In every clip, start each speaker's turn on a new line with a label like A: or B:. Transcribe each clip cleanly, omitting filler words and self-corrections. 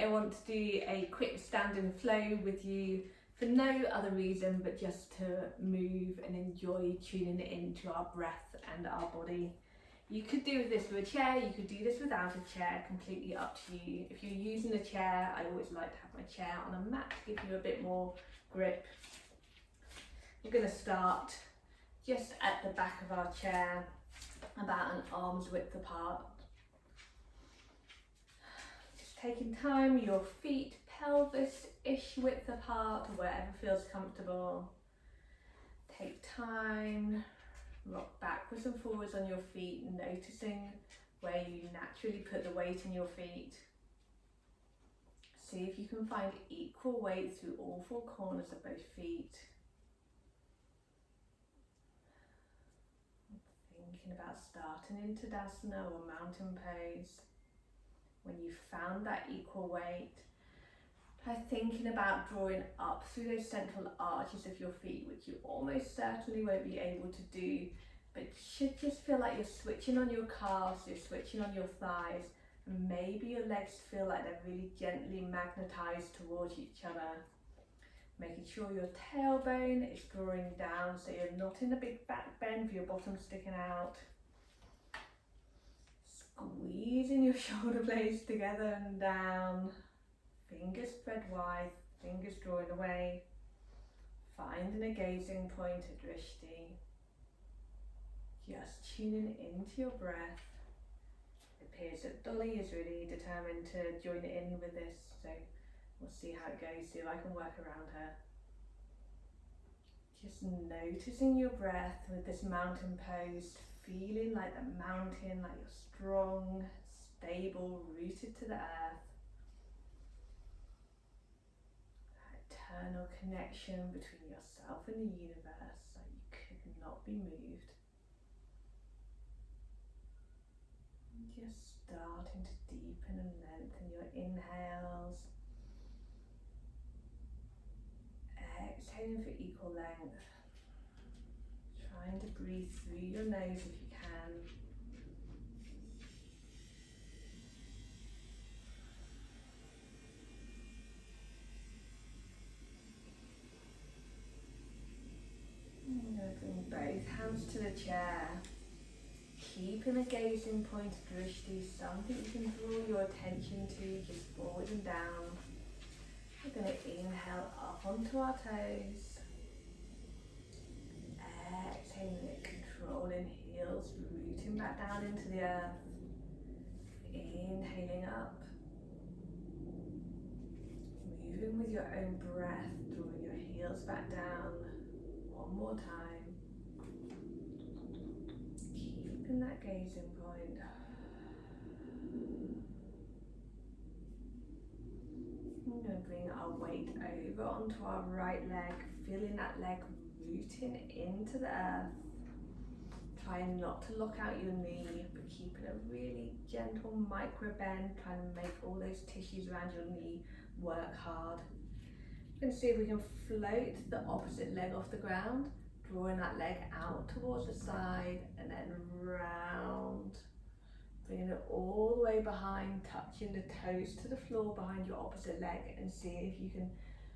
A: I want to do a quick stand and flow with you for no other reason but just to move and enjoy tuning into our breath and our body. You could do this with a chair, you could do this without a chair, completely up to you. If you're using a chair, I always like to have my chair on a mat to give you a bit more grip. We're going to start just at the back of our chair, about an arm's width apart. Just taking time, your feet pelvis-ish width apart, wherever feels comfortable. Take time, rock backwards and forwards on your feet, noticing where you naturally put the weight in your feet. See if you can find equal weight through all four corners of both feet. Thinking about starting into Tadasana or mountain pose. When you've found that equal weight, try thinking about drawing up through those central arches of your feet, which you almost certainly won't be able to do, but should just feel like you're switching on your calves, you're switching on your thighs, and maybe your legs feel like they're really gently magnetized towards each other. Making sure your tailbone is drawing down so you're not in a big back bend with your bottom sticking out. Squeezing your shoulder blades together and down. Fingers spread wide, fingers drawing away. Finding a gazing point, a drishti. Just tuning into your breath. It appears that Dolly is really determined to join in with this, so we'll see how it goes, see if I can work around her. Just noticing your breath with this mountain pose, feeling like the mountain, like you're strong, stable, rooted to the earth. That eternal connection between yourself and the universe, like you could not be moved. Just starting to deepen and lengthen your inhales. Exhaling for equal length. Trying to breathe through your nose if you can. I'm going to bring both hands to the chair. Keeping a gazing point of drishti, something you can draw your attention to, just forward and down. We're going to inhale up onto our toes. Exhaling it, controlling heels, rooting back down into the earth. Inhaling up. Moving with your own breath, drawing your heels back down. One more time. Keeping that gazing point. We're going to bring our weight over onto our right leg, feeling that leg rooting into the earth. Trying not to lock out your knee, but keeping a really gentle micro bend, trying to make all those tissues around your knee work hard. We're going to see if we can float the opposite leg off the ground, drawing that leg out towards the side and then round. Bringing it all the way behind, touching the toes to the floor behind your opposite leg, and see if you can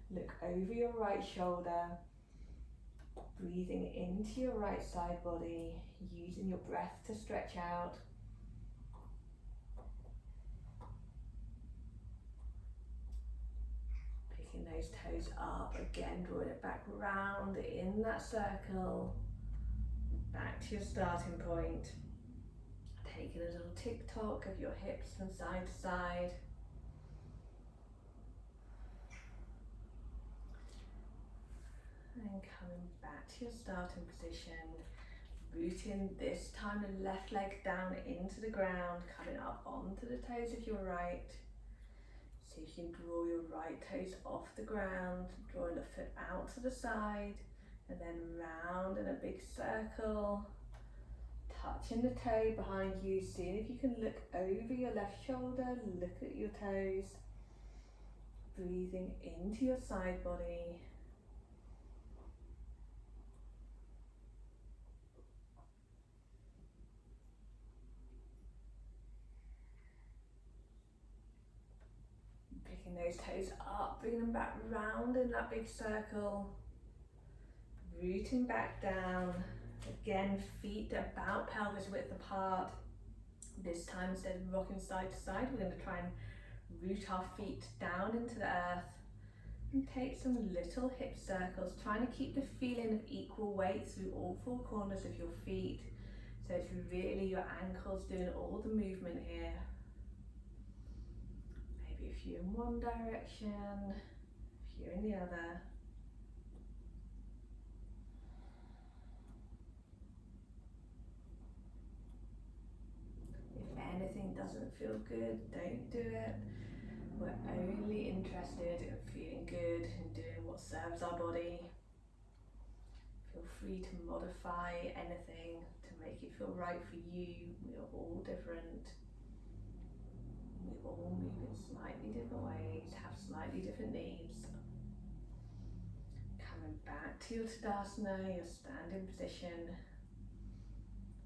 A: look over your right shoulder, breathing into your right side body, using your breath to stretch out. Picking those toes up, again drawing it back round in that circle, back to your starting point. Taking a little tick-tock of your hips from side to side. And coming back to your starting position. Rooting this time the left leg down into the ground, coming up onto the toes of your right. See if you can draw your right toes off the ground, drawing the foot out to the side, and then round in a big circle. Touching the toe behind you, seeing if you can look over your left shoulder, look at your toes. Breathing into your side body. Taking those toes up, bringing them back round in that big circle. Rooting back down. Again, feet about pelvis width apart. This time, instead of rocking side to side, we're going to try and root our feet down into the earth and take some little hip circles, trying to keep the feeling of equal weight through all four corners of your feet. So it's really your ankles doing all the movement here. Maybe a few in one direction, a few in the other. If anything doesn't feel good, don't do it. We're only interested in feeling good and doing what serves our body. Feel free to modify anything to make it feel right for you. We are all different. We all move in slightly different ways, have slightly different needs. Coming back to your Tadasana, your standing position.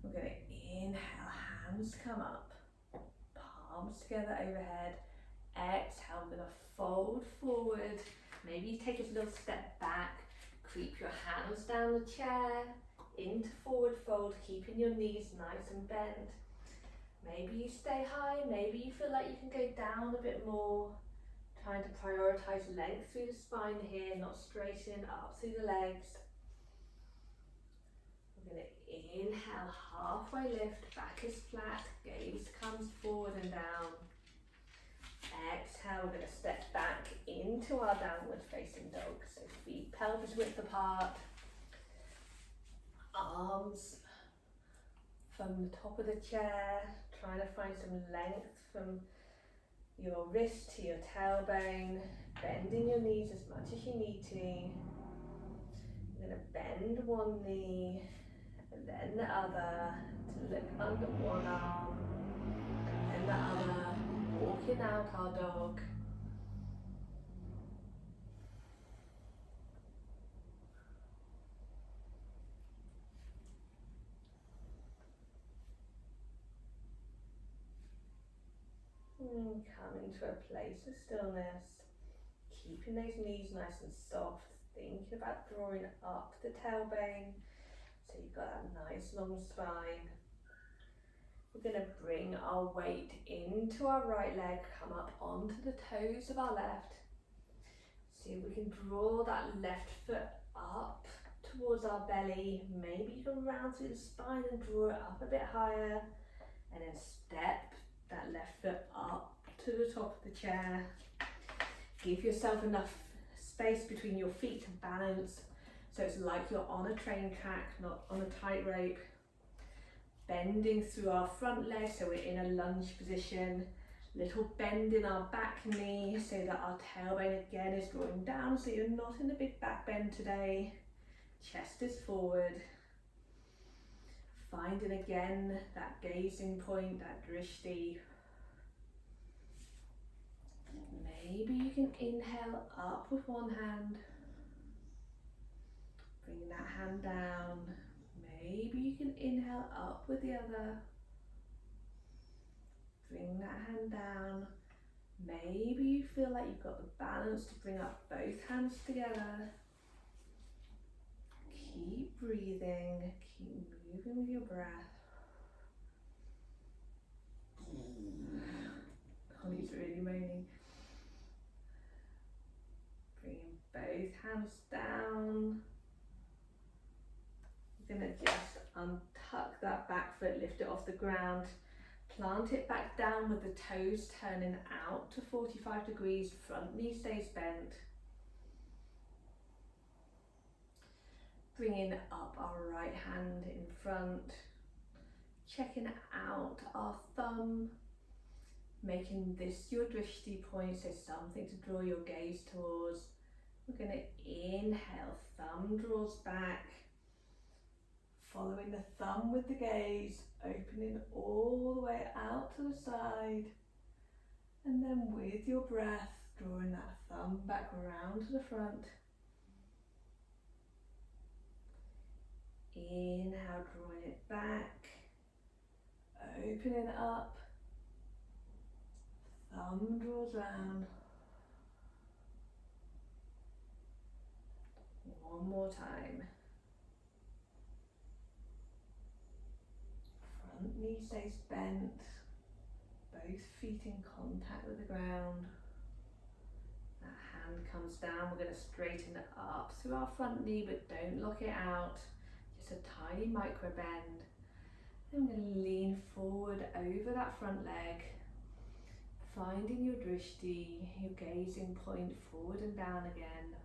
A: We're going to inhale, hands come up, palms together overhead. Exhale, we're going to fold forward. Maybe you take a little step back, creep your hands down the chair, into forward fold, keeping your knees nice and bent. Maybe you stay high, maybe you feel like you can go down a bit more. Trying to prioritise length through the spine here, not straightening up through the legs. We're going to inhale, halfway lift, back is flat, gaze comes forward and down. Exhale, we're going to step back into our downward facing dog. So feet pelvis width apart. Arms from the top of the chair, trying to find some length from your wrist to your tailbone, bending your knees as much as you need to. You're going to bend one knee and then the other to look under one arm and the other, walking out our dog. And come into a place of stillness, keeping those knees nice and soft, thinking about drawing up the tailbone so you've got that nice long spine. We're going to bring our weight into our right leg, come up onto the toes of our left. See if we can draw that left foot up towards our belly. Maybe you can round through the spine and draw it up a bit higher, and then step that left foot up to the top of the chair. Give yourself enough space between your feet to balance, so it's like you're on a train track, not on a tightrope. Bending through our front leg, so we're in a lunge position. Little bend in our back knee so that our tailbone again is drawing down, so you're not in a big back bend today. Chest is forward. Finding again that gazing point, that drishti. Maybe you can inhale up with one hand. Bring that hand down. Maybe you can inhale up with the other. Bring that hand down. Maybe you feel like you've got the balance to bring up both hands together. Keep breathing, keep moving with your breath. Connie's really moaning. Bringing both hands down. You're going to just untuck that back foot, lift it off the ground. Plant it back down with the toes turning out to 45 degrees, front knee stays bent. Bringing up our right hand in front, checking out our thumb, making this your drishti point, so something to draw your gaze towards. We're going to inhale, thumb draws back, following the thumb with the gaze, opening all the way out to the side, and then with your breath, drawing that thumb back around to the front. Inhale, drawing it back, opening up, thumb draws round, One more time. Front knee stays bent, both feet in contact with the ground. That hand comes down, we're going to straighten it up through our front knee, but don't lock it out, just a tiny micro bend. Then we're going to lean forward over that front leg, finding your drishti, your gazing point forward and down again.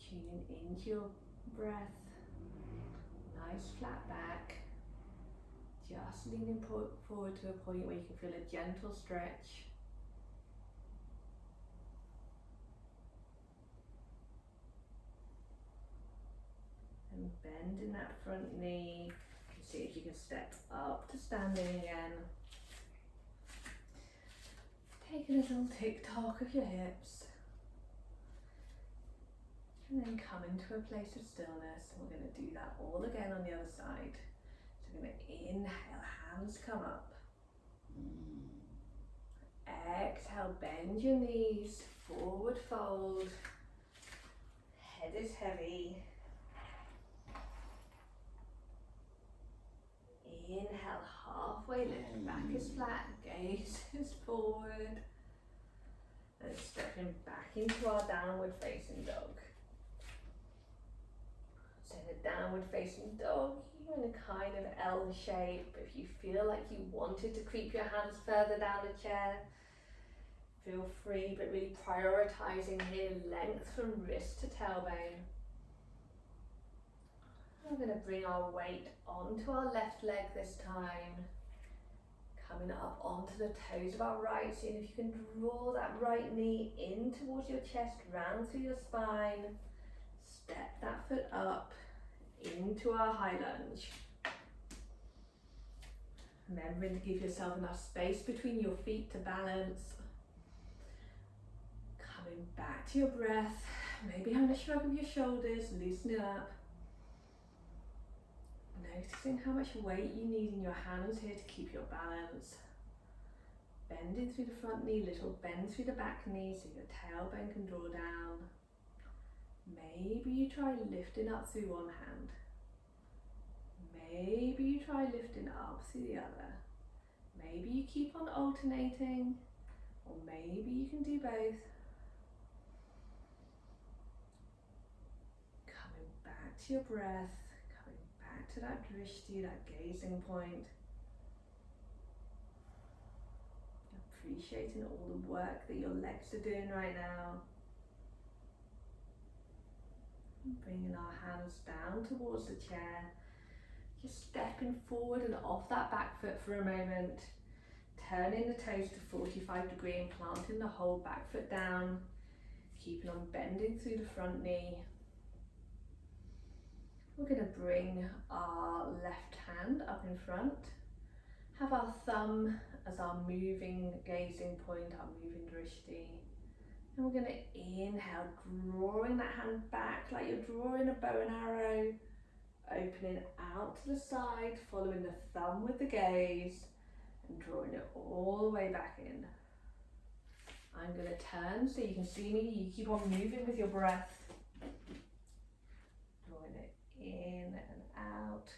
A: Tuning into your breath, nice flat back, just leaning forward to a point where you can feel a gentle stretch. And bend in that front knee. See if you can step up to standing again. Take a little tick-tock of your hips. And then come into a place of stillness. And we're going to do that all again on the other side. So we're going to inhale, hands come up. Exhale, bend your knees, forward fold. Head is heavy. Inhale, halfway lift, back is flat, gaze is forward. And stepping back into our downward facing dog. So in a downward facing dog, you're in a kind of L shape. If you feel like you wanted to creep your hands further down the chair, feel free, but really prioritizing here length from wrist to tailbone. We're going to bring our weight onto our left leg this time, coming up onto the toes of our right, seeing if you can draw that right knee in towards your chest, round through your spine, step that foot up into our high lunge. Remembering to give yourself enough space between your feet to balance. Coming back to your breath, maybe having a shrug of your shoulders, loosen it up. Noticing how much weight you need in your hands here to keep your balance. Bending through the front knee, little bend through the back knee so your tailbone can draw down. Maybe you try lifting up through one hand. Maybe you try lifting up through the other. Maybe you keep on alternating, or maybe you can do both. Coming back to your breath. To that drishti, that gazing point. Appreciating all the work that your legs are doing right now. And bringing our hands down towards the chair. Just stepping forward and off that back foot for a moment. Turning the toes to 45-degree and planting the whole back foot down. Keeping on bending through the front knee. We're going to bring our left hand up in front, have our thumb as our moving gazing point, our moving drishti. And we're going to inhale, drawing that hand back like you're drawing a bow and arrow, opening out to the side, following the thumb with the gaze, and drawing it all the way back in. I'm going to turn so you can see me, you keep on moving with your breath. In and out,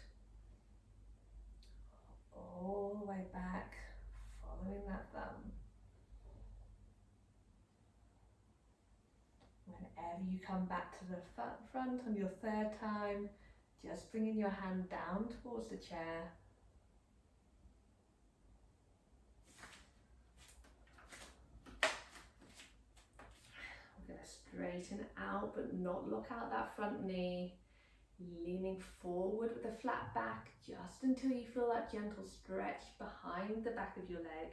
A: all the way back, following that thumb. Whenever you come back to the front on your third time, just bringing your hand down towards the chair. We're going to straighten out but not lock out that front knee. Leaning forward with a flat back just until you feel that gentle stretch behind the back of your leg.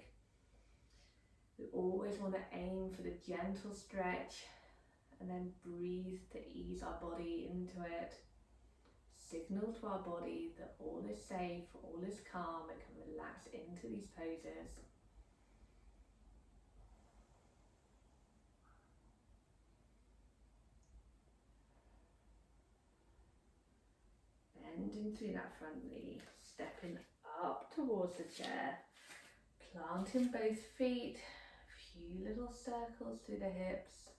A: We always want to aim for the gentle stretch and then breathe to ease our body into it. Signal to our body that all is safe, all is calm, it can relax into these poses. Bending through that front knee, stepping up towards the chair, planting both feet, a few little circles through the hips,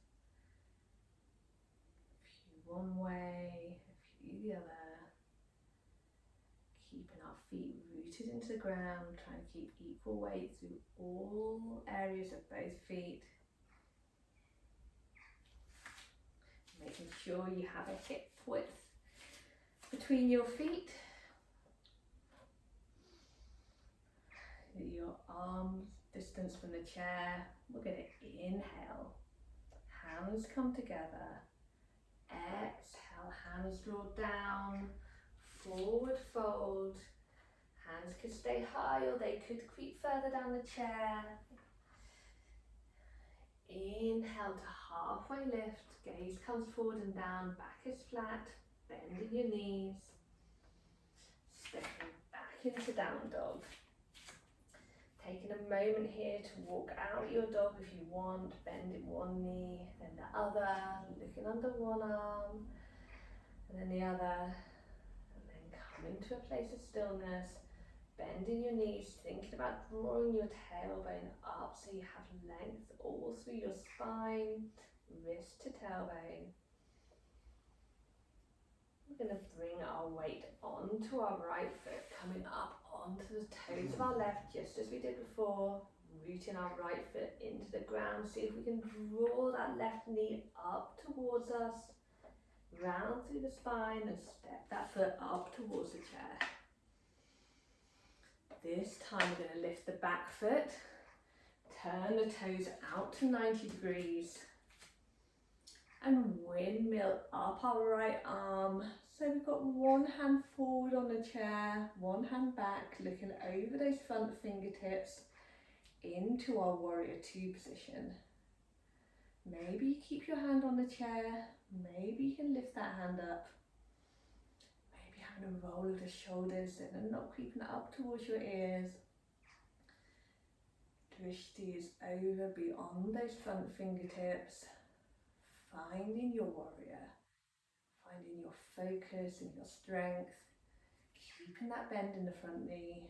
A: one way, a few the other. Keeping our feet rooted into the ground, trying to keep equal weight through all areas of both feet. Making sure you have a hip width between your feet. Your arms distance from the chair. We're going to inhale. Hands come together. Exhale, hands draw down. Forward fold. Hands could stay high or they could creep further down the chair. Inhale to halfway lift. Gaze comes forward and down. Back is flat. Bending your knees. Stepping back into down dog. Taking a moment here to walk out your dog if you want, bending one knee, then the other, looking under one arm, and then the other, and then coming to a place of stillness, bending your knees, thinking about drawing your tailbone up so you have length all through your spine, wrist to tailbone. We're going to bring our weight onto our right foot, coming up onto the toes of our left, just as we did before, rooting our right foot into the ground. See if we can draw that left knee up towards us, round through the spine, and step that foot up towards the chair. This time we're going to lift the back foot, turn the toes out to 90 degrees, and windmill up our right arm. So we've got one hand forward on the chair, one hand back, looking over those front fingertips into our warrior two position. Maybe you keep your hand on the chair, maybe you can lift that hand up. Maybe having a roll of the shoulders and not creeping up towards your ears. Drishti is over beyond those front fingertips. Finding your warrior, finding your focus and your strength, keeping that bend in the front knee.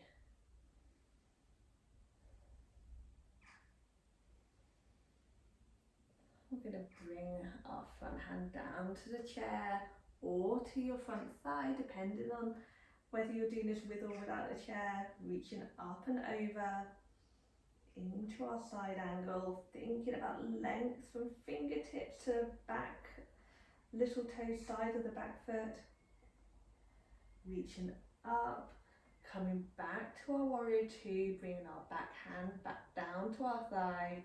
A: We're going to bring our front hand down to the chair or to your front thigh, depending on whether you're doing this with or without a chair, reaching up and over into our side angle, thinking about length from fingertips to back, little toe side of the back foot, reaching up, coming back to our warrior two, bringing our back hand back down to our thigh.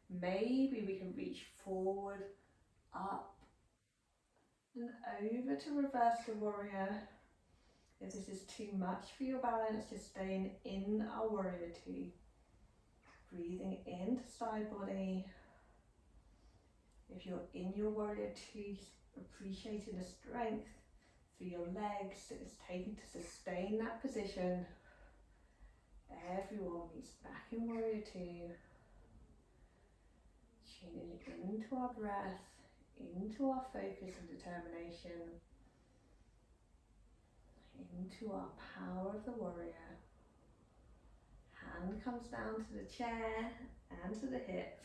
A: Maybe we can reach forward, up, and over to reverse the warrior. If this is too much for your balance, just staying in our warrior two. Breathing into side body. If you're in your warrior two, appreciating the strength through your legs that it's taking to sustain that position. Everyone meets back in warrior two. Tuning into our breath, into our focus and determination, into our power of the warrior. Hand comes down to the chair and to the hip.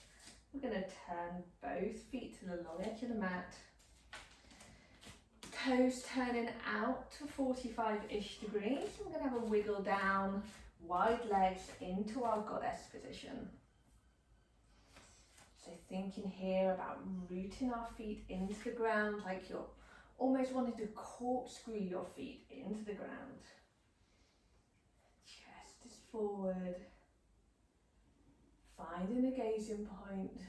A: We're going to turn both feet to the long edge of the mat. Toes turning out to 45-ish degrees. We're going to have a wiggle down, wide legs into our goddess position. So thinking here about rooting our feet into the ground, like you're almost wanting to corkscrew your feet into the ground. Chest is forward. Finding a gazing point,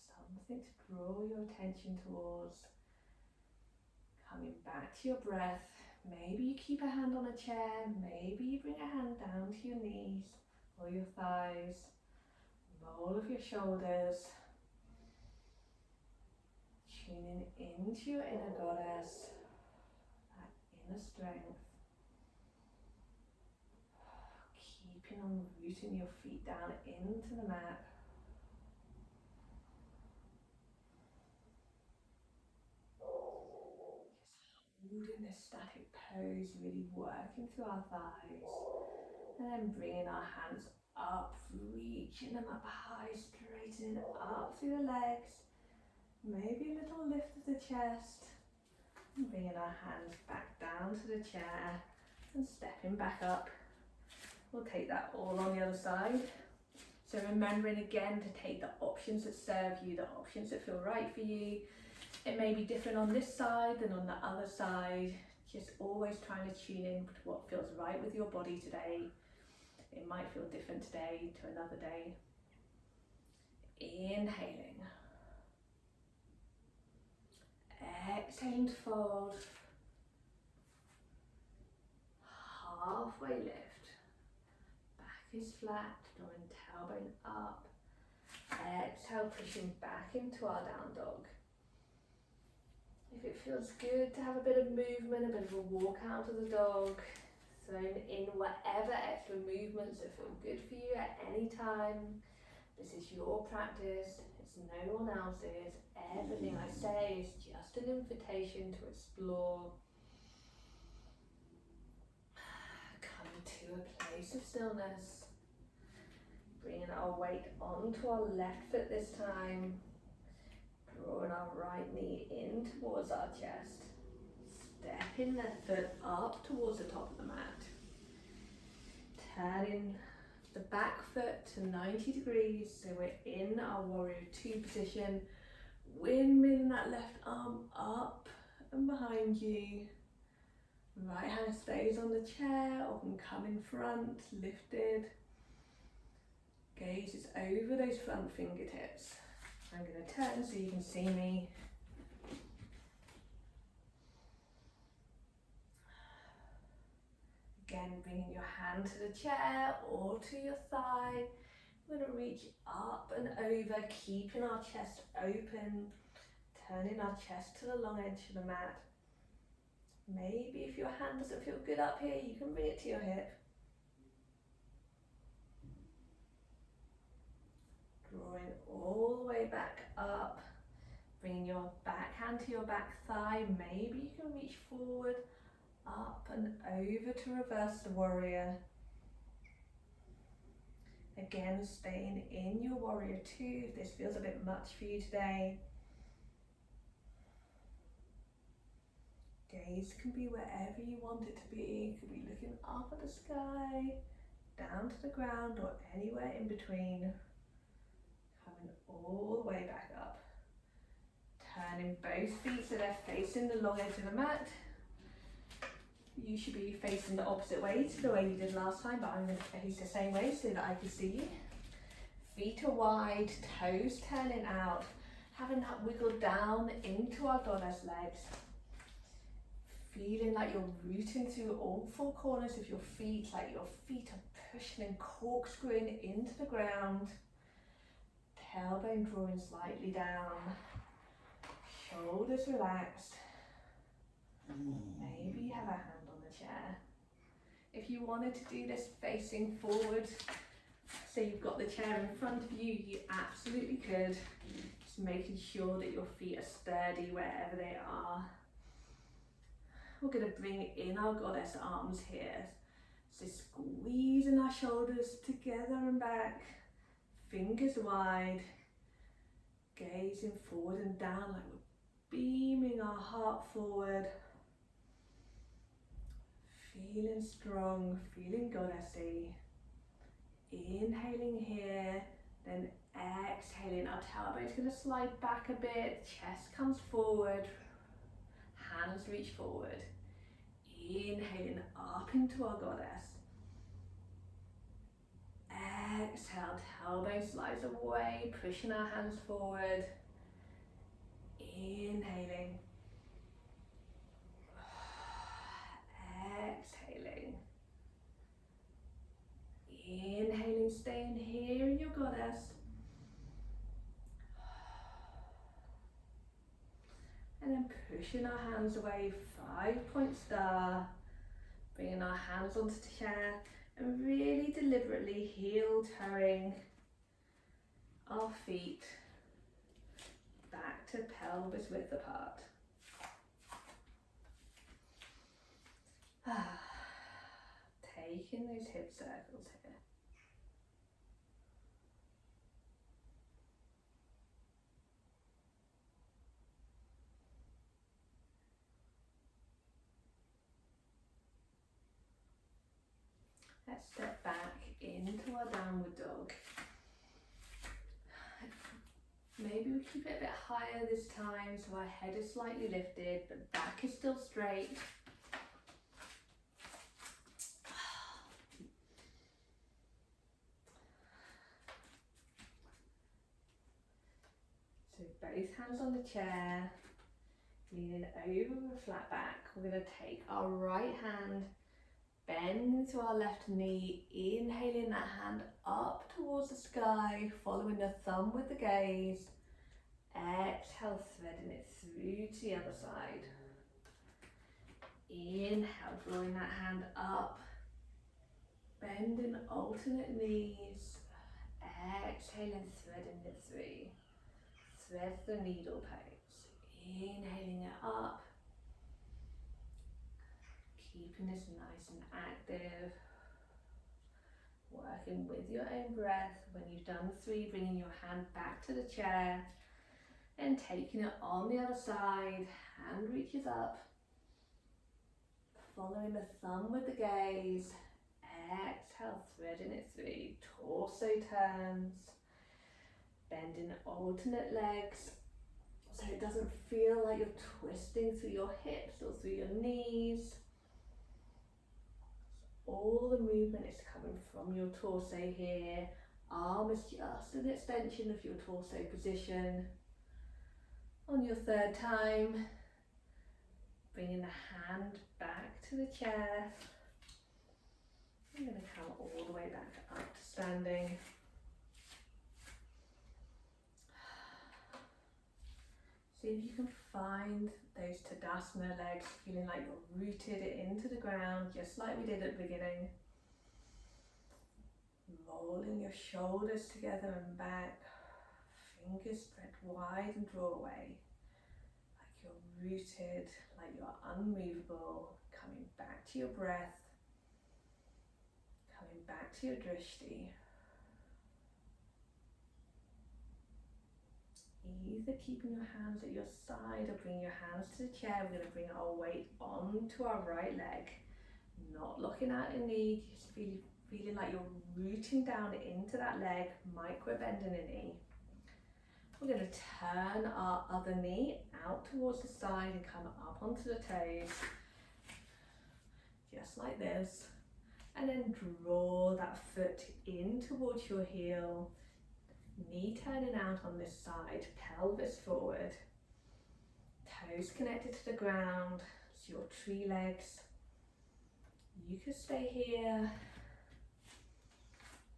A: something to draw your attention towards. Coming back to your breath. Maybe you keep a hand on a chair, maybe you bring a hand down to your knees or your thighs. Roll of your shoulders. Tuning into your inner goddess, that inner strength. Keeping on rooting your feet down into the mat. Just holding this static pose, really working through our thighs. And then bringing our hands up, reaching them up high, straightening up through the legs. Maybe a little lift of the chest. And bringing our hands back down to the chair and stepping back up. We'll take that all on the other side. So remembering again to take the options that serve you, the options that feel right for you. It may be different on this side than on the other side. Just always trying to tune in to what feels right with your body today. It might feel different today to another day. Inhaling. Exhaling to fold. Halfway lift. Back is flat, drawing tailbone up. Exhale, pushing back into our down dog. If it feels good to have a bit of movement, a bit of a walk out of the dog, zone in whatever extra movements that feel good for you at any time. This is your practice, it's no one else's. Everything I say is just an invitation to explore. Come to a place of stillness. Bringing our weight onto our left foot this time. Drawing our right knee in towards our chest. Stepping the foot up towards the top of the mat. Turning the back foot to 90 degrees, so we're in our warrior two position. Windmilling that left arm up and behind you. Right hand stays on the chair or can come in front, lifted. Gaze is over those front fingertips. I'm going to turn so you can see me. Again, bringing your hand to the chair or to your thigh. We're going to reach up and over, keeping our chest open, turning our chest to the long edge of the mat. Maybe if your hand doesn't feel good up here, you can bring it to your hip. Drawing all the way back up, bringing your back hand to your back thigh. Maybe you can reach forward, up and over to reverse the warrior. Again, staying in your warrior two if this feels a bit much for you today. Gaze can be wherever you want it to be. It could be looking up at the sky, down to the ground, or anywhere in between. Coming all the way back up. Turning both feet so they're facing the long edge of the mat. You should be facing the opposite way to the way you did last time, but I'm going to face the same way so that I can see you. Feet are wide, toes turning out, having that wiggle down into our goddess legs. Feeling like you're rooting through all four corners of your feet, like your feet are pushing and corkscrewing into the ground. Tailbone drawing slightly down. Shoulders relaxed. Maybe you have a hand on the chair. If you wanted to do this facing forward, so you've got the chair in front of you, you absolutely could. Just making sure that your feet are sturdy wherever they are. We're going to bring in our goddess arms here. So squeezing our shoulders together and back, fingers wide, gazing forward and down like we're beaming our heart forward. Feeling strong, feeling goddessy. Inhaling here, then exhaling. Our tailbone's going to slide back a bit, chest comes forward, hands reach forward. Inhaling up into our goddess. Exhale, tailbone slides away, pushing our hands forward. Inhaling. Exhaling. Inhaling, staying here in your goddess. And then pushing our hands away, 5-point star. Bringing our hands onto the chair and really deliberately heel toeing our feet back to pelvis width apart. Taking those hip circles here. Let's step back into our downward dog. Maybe we keep it a bit higher this time so our head is slightly lifted but back is still straight. So both hands on the chair, leaning over with a flat back. We're going to take our right hand, bend into our left knee, inhaling that hand up towards the sky, following the thumb with the gaze. Exhale, threading it through to the other side. Inhale, drawing that hand up, bending alternate knees. Exhaling, threading it through. Thread the needle pose. Inhaling it up. Keeping this nice and active. Working with your own breath. When you've done 3, bringing your hand back to the chair and taking it on the other side. Hand reaches up. Following the thumb with the gaze. Exhale, threading it through. Torso turns. Bending alternate legs so it doesn't feel like you're twisting through your hips or through your knees. All the movement is coming from your torso here. Arm is just an extension of your torso position. On your 3rd time, bringing the hand back to the chair. I'm going to come all the way back up to standing. See if you can find those Tadasana legs feeling like you're rooted into the ground, just like we did at the beginning. Rolling your shoulders together and back, fingers spread wide and draw away. Like you're rooted, like you're unmovable, coming back to your breath, coming back to your drishti. Either keeping your hands at your side or bring your hands to the chair. We're going to bring our weight onto our right leg, not looking at your knee, just feeling like you're rooting down into that leg, micro bending the knee. We're going to turn our other knee out towards the side and come up onto the toes, just like this, and then draw that foot in towards your heel. Knee turning out on this side, pelvis forward, toes connected to the ground. It's your tree legs. You could stay here,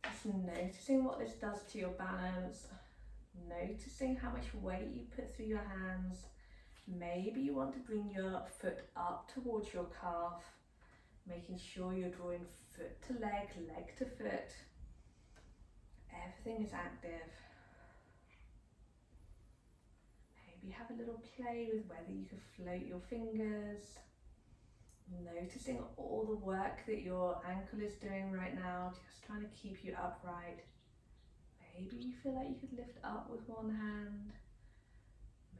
A: just noticing what this does to your balance, noticing how much weight you put through your hands. Maybe you want to bring your foot up towards your calf, making sure you're drawing foot to leg, leg to foot. Everything is active. Maybe have a little play with whether you could float your fingers, noticing all the work that your ankle is doing right now, just trying to keep you upright. Maybe you feel like you could lift up with one hand.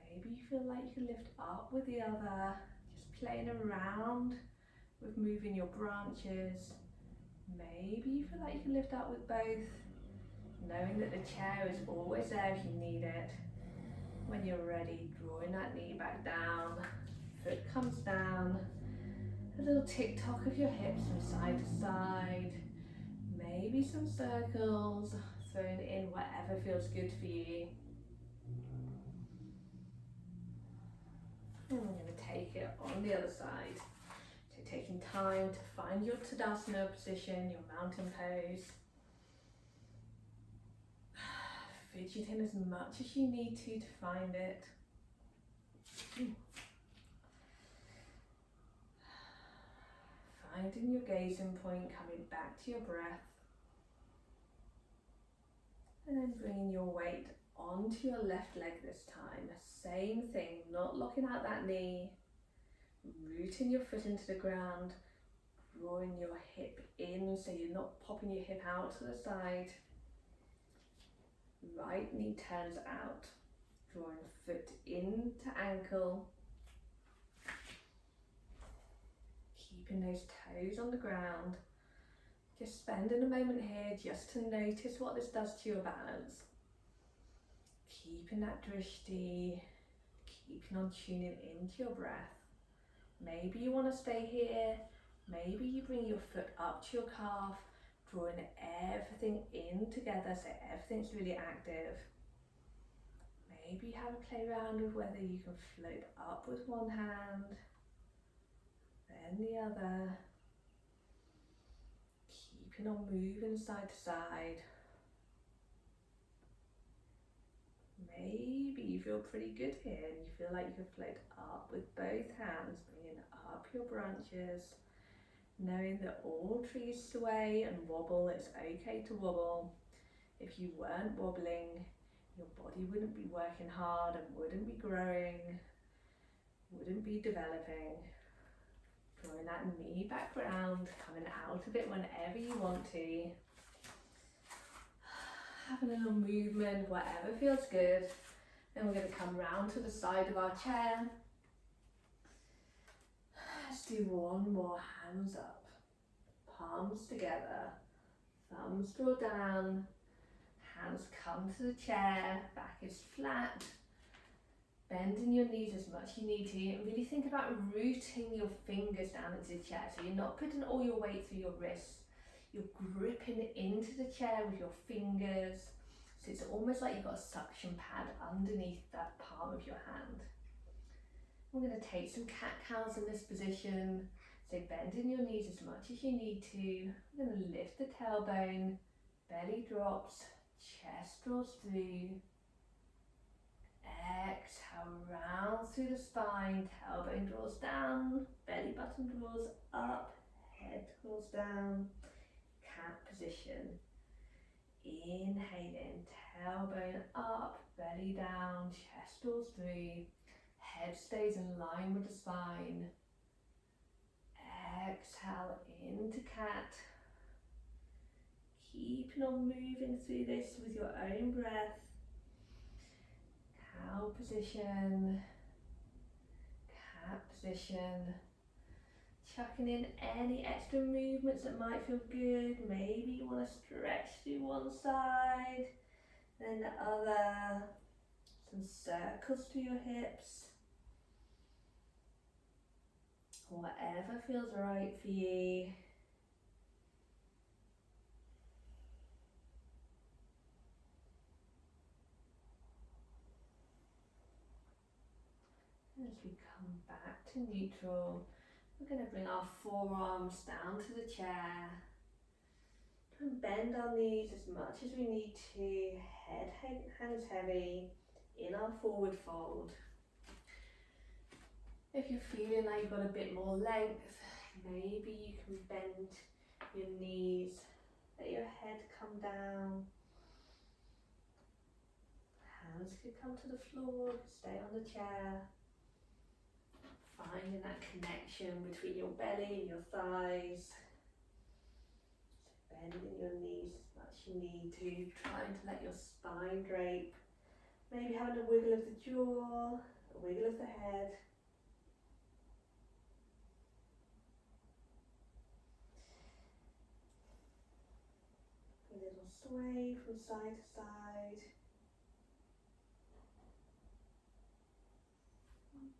A: Maybe you feel like you could lift up with the other, just playing around with moving your branches. Maybe you feel like you can lift up with both, knowing that the chair is always there if you need it. When you're ready, drawing that knee back down, foot comes down, a little tick-tock of your hips from side to side, maybe some circles, throwing in whatever feels good for you. And we're going to take it on the other side. So taking time to find your Tadasana position, your mountain pose. Fidgeting as much as you need to find it. Finding your gazing point, coming back to your breath. And then bringing your weight onto your left leg this time. Same thing, not locking out that knee. Rooting your foot into the ground. Drawing your hip in so you're not popping your hip out to the side. Right knee turns out, drawing foot into ankle, keeping those toes on the ground, Just spending a moment here just to notice what this does to your balance. Keeping that drishti, keeping on tuning into your breath. Maybe you want to stay here, maybe you bring your foot up to your calf, drawing everything in together so everything's really active. Maybe have a play around with whether you can float up with one hand, then the other. Keeping on moving side to side. Maybe you feel pretty good here and you feel like you can float up with both hands, bringing up your branches, knowing that all trees sway and wobble. It's okay to wobble. If you weren't wobbling, your body wouldn't be working hard and wouldn't be growing, wouldn't be developing. Drawing that knee back round, coming out of it whenever you want to. Having a little movement, whatever feels good. Then we're going to come round to the side of our chair. Let's do one more, hands up, palms together, thumbs draw down, hands come to the chair, back is flat. Bending your knees as much as you need to, and really think about rooting your fingers down into the chair. So you're not putting all your weight through your wrists, you're gripping into the chair with your fingers. So it's almost like you've got a suction pad underneath that palm of your hand. We're going to take some cat-cows in this position. So bending your knees as much as you need to. We're going to lift the tailbone, belly drops, chest draws through. Exhale, round through the spine, tailbone draws down, belly button draws up, head draws down, cat position. Inhaling, tailbone up, belly down, chest draws through, head stays in line with the spine. Exhale into cat. Keeping on moving through this with your own breath. Cow position, cat position, chucking in any extra movements that might feel good. Maybe you want to stretch through one side, then the other, some circles through your hips, whatever feels right for you. As we come back to neutral, we're going to bring our forearms down to the chair and bend our knees as much as we need to, hands heavy, in our forward fold. If you're feeling like you've got a bit more length, maybe you can bend your knees, let your head come down. Hands could come to the floor, stay on the chair. Finding that connection between your belly and your thighs. So bending your knees as much as you need to, trying to let your spine drape. Maybe having a wiggle of the jaw, a wiggle of the head. A little sway from side to side.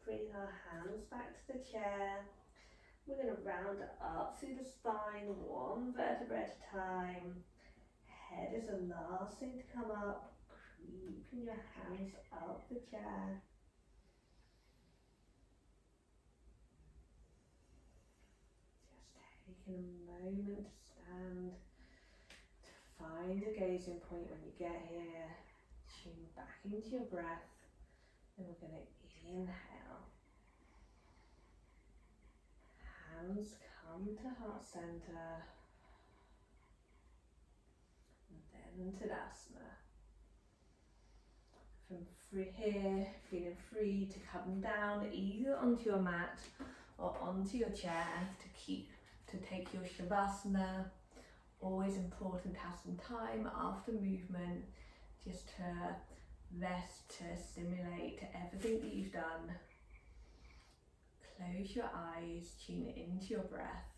A: Bring our hands back to the chair. We're going to round up through the spine, one vertebra at a time. Head is the last thing to come up. Creeping your hands up the chair. Just taking a moment to stand, to find a gazing point when you get here. Tune back into your breath. And we're going to inhale. Hands come to heart center. And then into Tadasana. From here, feeling free to come down either onto your mat or onto your chair to take your Savasana. Always important to have some time after movement just to rest, to assimilate everything that you've done. Close your eyes, tune into your breath.